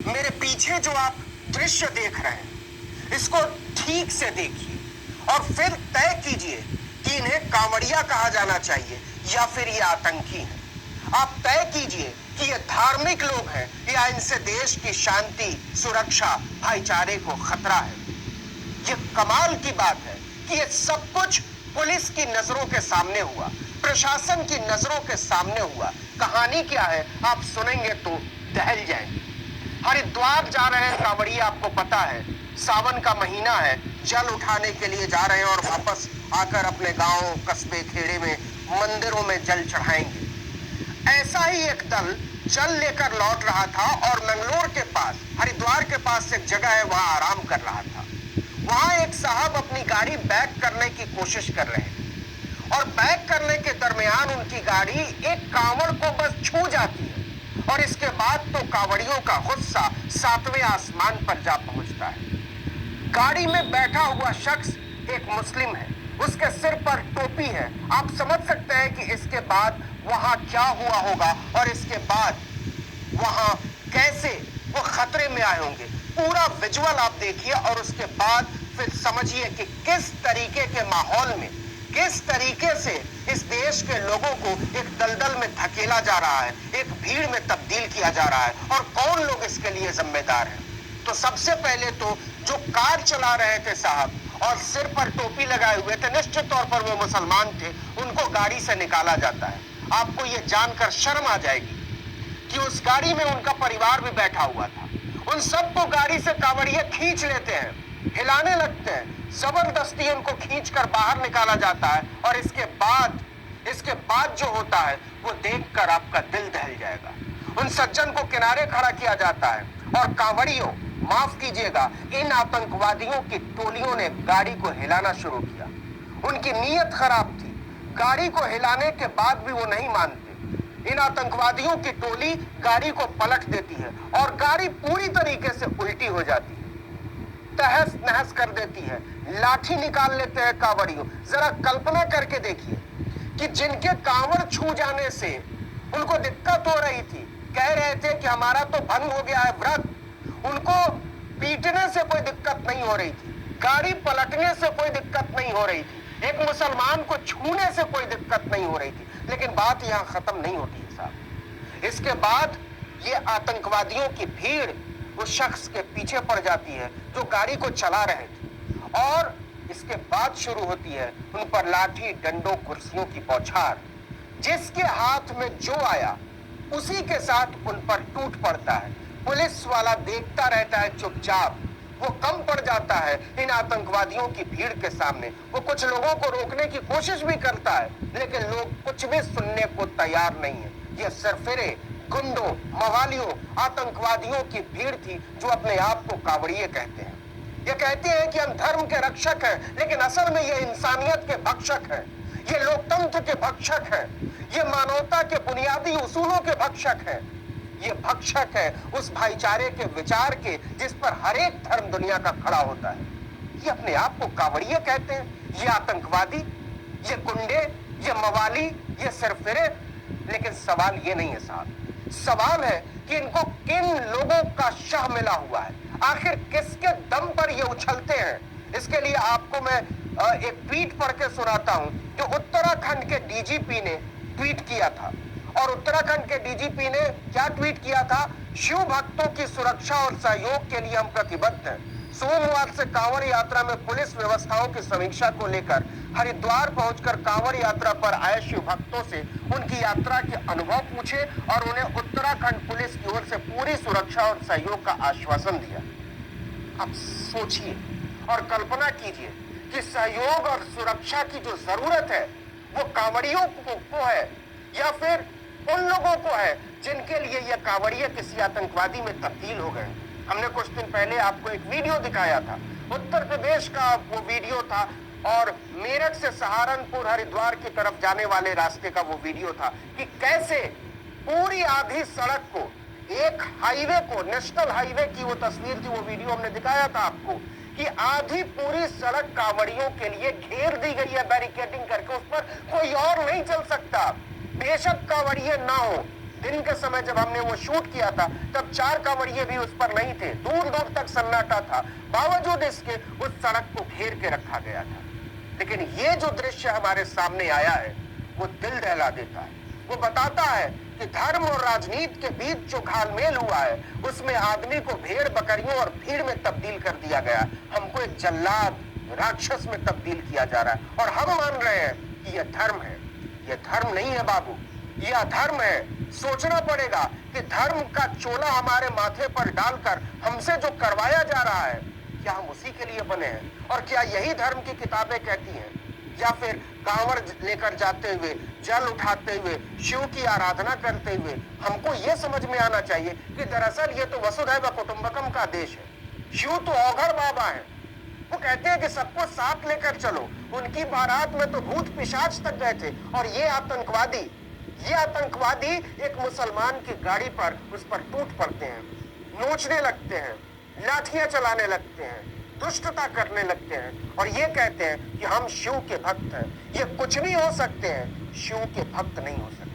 मेरे पीछे जो आप दृश्य देख रहे हैं, इसको ठीक से देखिए और फिर तय कीजिए कि इन्हें कांवड़िया कहा जाना चाहिए या फिर ये आतंकी हैं। आप तय कीजिए कि ये धार्मिक लोग हैं या इनसे देश की शांति, सुरक्षा, भाईचारे को खतरा है। ये कमाल की बात है कि ये सब कुछ पुलिस की नजरों के सामने हुआ, प्रशासन की नजरों के सामने हुआ। कहानी क्या है आप सुनेंगे तो दहल जाएंगे। हरिद्वार जा रहे हैं कांवड़िया, आपको पता है सावन का महीना है, जल उठाने के लिए जा रहे हैं और वापस आकर अपने गांव, कस्बे, खेड़े में मंदिरों में जल चढ़ाएंगे। ऐसा ही एक दल जल लेकर लौट रहा था और मंगलोर के पास, हरिद्वार के पास एक जगह है, वहां आराम कर रहा था। वहां एक साहब अपनी गाड़ी बैक करने की कोशिश कर रहे थे और बैक करने के दरमियान उनकी गाड़ी एक कांवड़ को बस छू जाती है और इसके बाद तो कांवड़ियों का गुस्सा 7वें आसमान पर जा पहुंचता है। गाड़ी में बैठा हुआ शख्स एक मुस्लिम है, उसके सिर पर टोपी है। आप समझ सकते हैं कि इसके बाद वहां क्या हुआ होगा और इसके बाद वहां कैसे वो खतरे में आए होंगे। पूरा विजुअल आप देखिए और उसके बाद फिर समझिए कि किस तरीके के माहौल में, किस तरीके से इस देश के लोगों को एक दलदल में धकेला जा रहा है, एक भीड़ में तब्दील किया जा रहा है और कौन लोग इसके लिए जिम्मेदार हैं। तो सबसे पहले तो जो कार चला रहे थे साहब और सिर पर टोपी लगाए हुए थे, निश्चित तौर पर वो मुसलमान थे, उनको गाड़ी से निकाला जाता है। आपको ये जानकर शर्म आ जाएगी कि उस गाड़ी में उनका परिवार भी बैठा हुआ था। उन सबको गाड़ी से कांवड़िए खींच लेते हैं, हिलाने लगते हैं, जबरदस्ती उनको खींचकर बाहर निकाला जाता है और इसके बाद जो होता है वो देखकर आपका दिल दहल जाएगा। उन सज्जन को किनारे खड़ा किया जाता है और कांवड़ियों, माफ कीजिएगा, इन आतंकवादियों की टोलियों ने गाड़ी को हिलाना शुरू किया। उनकी नीयत खराब थी, गाड़ी को हिलाने के बाद भी वो नहीं मानते। इन आतंकवादियों की टोली गाड़ी को पलट देती है और गाड़ी पूरी तरीके से उल्टी हो जाती है, तहस नहस कर देती है, लाठी निकाल लेते हैं कांवड़ियों। जरा कल्पना करके देखिए कि जिनके कांवड़ छू जाने से उनको दिक्कत हो रही थी, कह रहे थे कि हमारा तो भंग हो गया है व्रत, उनको पीटने से कोई दिक्कत नहीं हो रही थी, गाड़ी पलटने से कोई दिक्कत नहीं हो रही थी, एक मुसलमान को छूने से कोई दिक्कत नहीं हो रही थी। लेकिन बात यहां खत्म नहीं होती है साहब। इसके बाद ये आतंकवादियों की भीड़ उस शख्स के पीछे पड़ जाती है जो गाड़ी को चला रहे थे और इसके बाद शुरू होती है उन पर लाठी, डंडों, कुर्सियों की बौछार। जिसके हाथ में जो आया उसी के साथ उन पर टूट पड़ता है। पुलिस वाला देखता रहता है चुपचाप, वो कम पड़ जाता है इन आतंकवादियों की भीड़ के सामने। वो कुछ लोगों को रोकने की कोशिश भी करता है लेकिन लोग कुछ भी सुनने को तैयार नहीं है। ये सरफिरे, गुंडों, मवालियों, आतंकवादियों की भीड़ थी जो अपने आप को कांवड़िए कहते हैं। ये कहते हैं कि हम धर्म के रक्षक हैं, लेकिन असल में ये इंसानियत के भक्षक हैं, ये लोकतंत्र के भक्षक हैं, ये मानवता के बुनियादी उसूलों के भक्षक हैं, ये भक्षक है उस भाईचारे के विचार के जिस पर हर एक धर्म दुनिया का खड़ा होता है। ये अपने आप को कांवड़िए कहते हैं, ये आतंकवादी, ये गुंडे, ये मवाली, ये सरफिरे। लेकिन सवाल ये नहीं है साहब, सवाल है कि इनको किन लोगों का शह मिला हुआ है, आखिर किसके दम पर ये उछलते हैं। इसके लिए आपको मैं एक ट्वीट पढ़ के सुनाता हूं जो उत्तराखंड के डीजीपी ने ट्वीट किया था। और उत्तराखंड के डीजीपी ने क्या ट्वीट किया था? शिव भक्तों की सुरक्षा और सहयोग के लिए हम प्रतिबद्ध हैं। सोमवार से कांवड़ यात्रा में पुलिस व्यवस्थाओं की समीक्षा को लेकर हरिद्वार पहुंचकर कांवड़ यात्रा पर आए शिव भक्तों से उनकी यात्रा के अनुभव पूछे और उन्हें उत्तराखंड पुलिस की ओर से पूरी सुरक्षा और सहयोग का आश्वासन दिया। अब सोचिए और कल्पना कीजिए कि सहयोग और सुरक्षा की जो जरूरत है वो कांवड़ियों को है या फिर उन लोगों को है जिनके लिए ये कांवड़िए किसी आतंकवादी में तब्दील हो गए। हमने कुछ दिन पहले आपको एक वीडियो दिखाया था, उत्तर प्रदेश का वो वीडियो था और मेरठ से सहारनपुर हरिद्वार की तरफ जाने वाले रास्ते का वो वीडियो था कि कैसे पूरी आधी सड़क को, एक हाईवे को, नेशनल हाईवे की वो तस्वीर थी, वो वीडियो हमने दिखाया था आपको कि आधी पूरी सड़क कांवड़ियों के लिए घेर दी गई है बैरिकेडिंग करके, उस पर कोई और नहीं चल सकता। बेशक कांवड़िए ना हो, दिन के समय जब हमने वो शूट किया था तब 4 कांवड़िए भी उस पर नहीं थे, दूर दूर तक सन्नाटा था, बावजूद इसके उस सड़क को घेर के रखा गया था। लेकिन ये जो दृश्य हमारे सामने आया है वो दिल दहला देता है। वो बताता है कि धर्म और राजनीति के बीच जो घालमेल हुआ है उसमें आदमी को भेड़ बकरियों और भीड़ में तब्दील कर दिया गया। हमको एक जल्लाद राक्षस में तब्दील किया जा रहा है और हम मान रहे हैं कि यह धर्म है। यह धर्म नहीं है बाबू, यह अधर्म है। सोचना पड़ेगा कि धर्म का चोला हमारे माथे पर डालकर हमसे जो करवाया जा रहा है, क्या हम उसी के लिए बने हैं? और क्या यही धर्म की किताबें कहती हैं? या फिर कांवड़ लेकर जाते हुए, जल उठाते हुए, शिव की आराधना करते हुए हमको यह समझ में आना चाहिए कि दरअसल ये तो वसुधैव कुटुंबकम का देश है। शिव तो औघड़ बाबा है, वो कहते हैं कि सबको साथ लेकर चलो। उनकी बारात में तो भूत पिशाच तक गए थे। और ये आतंकवादी एक मुसलमान की गाड़ी पर उस पर टूट पड़ते हैं, नोचने लगते हैं, लाठियां चलाने लगते हैं, दुष्टता करने लगते हैं और ये कहते हैं कि हम शिव के भक्त हैं। ये कुछ भी हो सकते हैं, शिव के भक्त नहीं हो सकते।